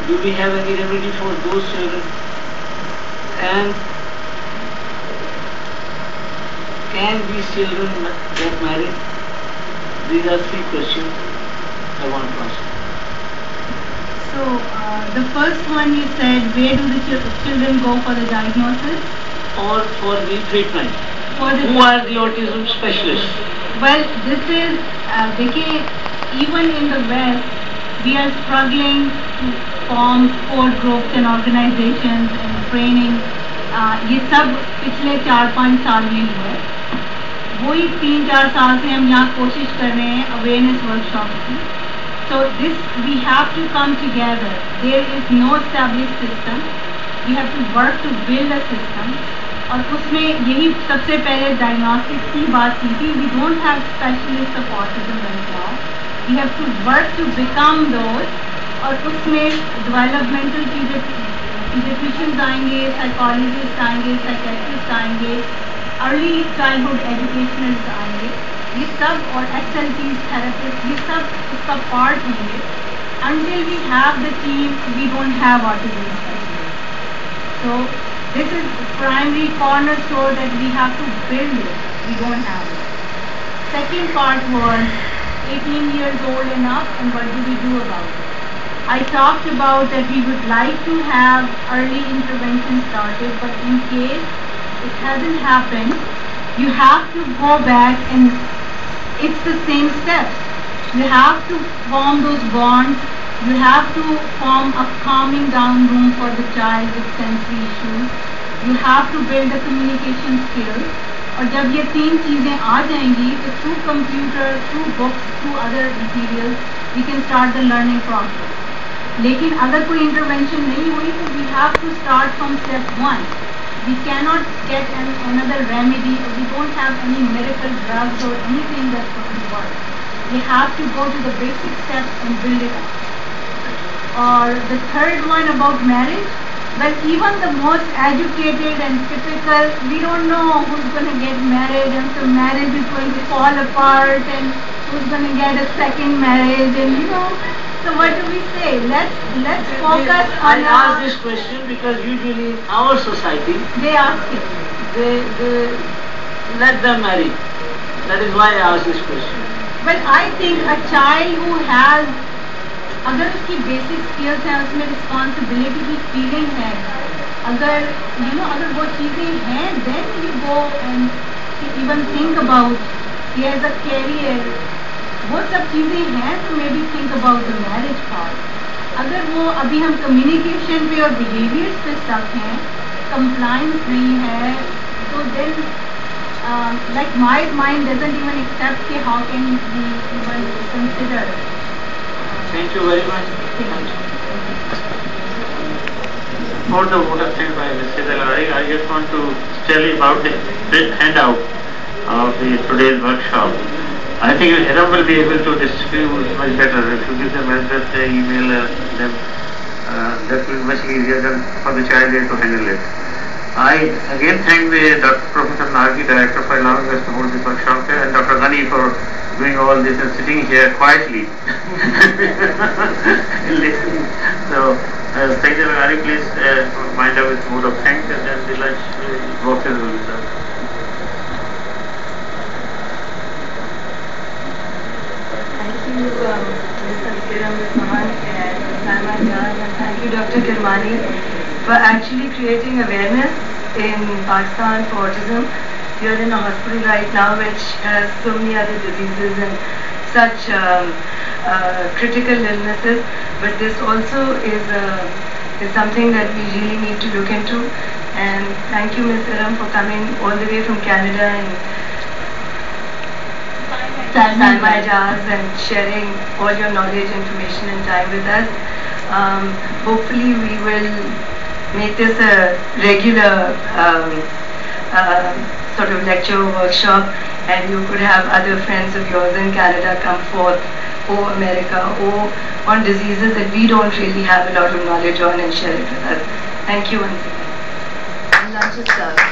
Do we have any remedy for those children? And can these children get married? These are 3 questions I want to ask. So, the first one you said, where do the children go for the diagnosis? Or for the treatment? Who are the autism specialists? Well, this is, even in the West, we are struggling to form support groups and organizations and training. ये सब पिछले 4-5 साल में हुआ है. वही 3-4 साल से हम यहाँ कोशिश कर रहे हैं awareness workshops की. So this, we have to come together. There is no established system. We have to work to build a system. और उसमें यही सबसे पहले diagnostics की बात की थी. We don't have specialists of autism right now. We have to work to become those. और उसमें developmental pediatricians आएंगे, psychologists आएंगे, psychiatrists आएंगे, early childhood educationalists आएंगे. ये सब और SLPs, therapists, ये सब उसका part होंगे. Until we have the team, we don't have autism specialists. So this is the primary cornerstone that we have to build it. We don't have it. Second part was 18 years old and up, and what do we do about it? I talked about that we would like to have early intervention started, but in case it hasn't happened, you have to go back and it's the same steps. You have to form those bonds. You have to form a calming down room for the child with sensory issues. You have to build the communication skills. और जब ये 3 चीजें आ जाएंगी, तो through computer, through books, through other materials, we can start the learning process. लेकिन अगर कोई intervention नहीं हुई, तो we have to start from step 1. We cannot get another remedy, or we don't have any miracle drugs or anything that's going to work. We have to go to the basic steps and build it up. Or the third one about marriage, well, even the most educated and typical, we don't know who's going to get married, and so marriage is going to fall apart, and who's going to get a second marriage, and so what do we say? Let's focus on. I ask this question because usually in our society they ask it. They let them marry. That is why I ask this question. But I think a child who has, अगर उसकी basic skills हैं, उसमें responsibility की feeling है, अगर अगर वो चीजें हैं, then you go and even think about he has a career. वो सब चीजें हैं, तो maybe think about the marriage part. अगर वो अभी हम communication पे और behaviors पे stuck हैं, compliance नहीं है, तो then like my mind doesn't even accept कि how can we even consider. Thank you very much. For the vote of thanks by Mr. Dalari, I just want to tell you about the handout of today's workshop. I think Hiram will be able to distribute much better if you give them address, email them. That will be much easier than for the child here to handle it. I again thank the Professor Nargi, Director, for allowing us to hold this workshop here, and Dr. Ghani for doing all this and sitting here quietly. So, thank you, Ghani. Please wind up with vote of thanks, and then the lunch boxes will be served. Mr. Hiram Rahman and Salma Jan, and thank you Dr. Kirmani for actually creating awareness in Pakistan for autism. We are in a hospital right now which has so many other diseases and such critical illnesses, but this also is something that we really need to look into. And thank you, Ms. Hiram, for coming all the way from Canada and Salma Ijaz and sharing all your knowledge, information and time with us. Hopefully we will make this a regular sort of lecture workshop, and you could have other friends of yours in Canada come forth, or America, or on diseases that we don't really have a lot of knowledge on, and share it with us. Thank you once again. Lunch is served.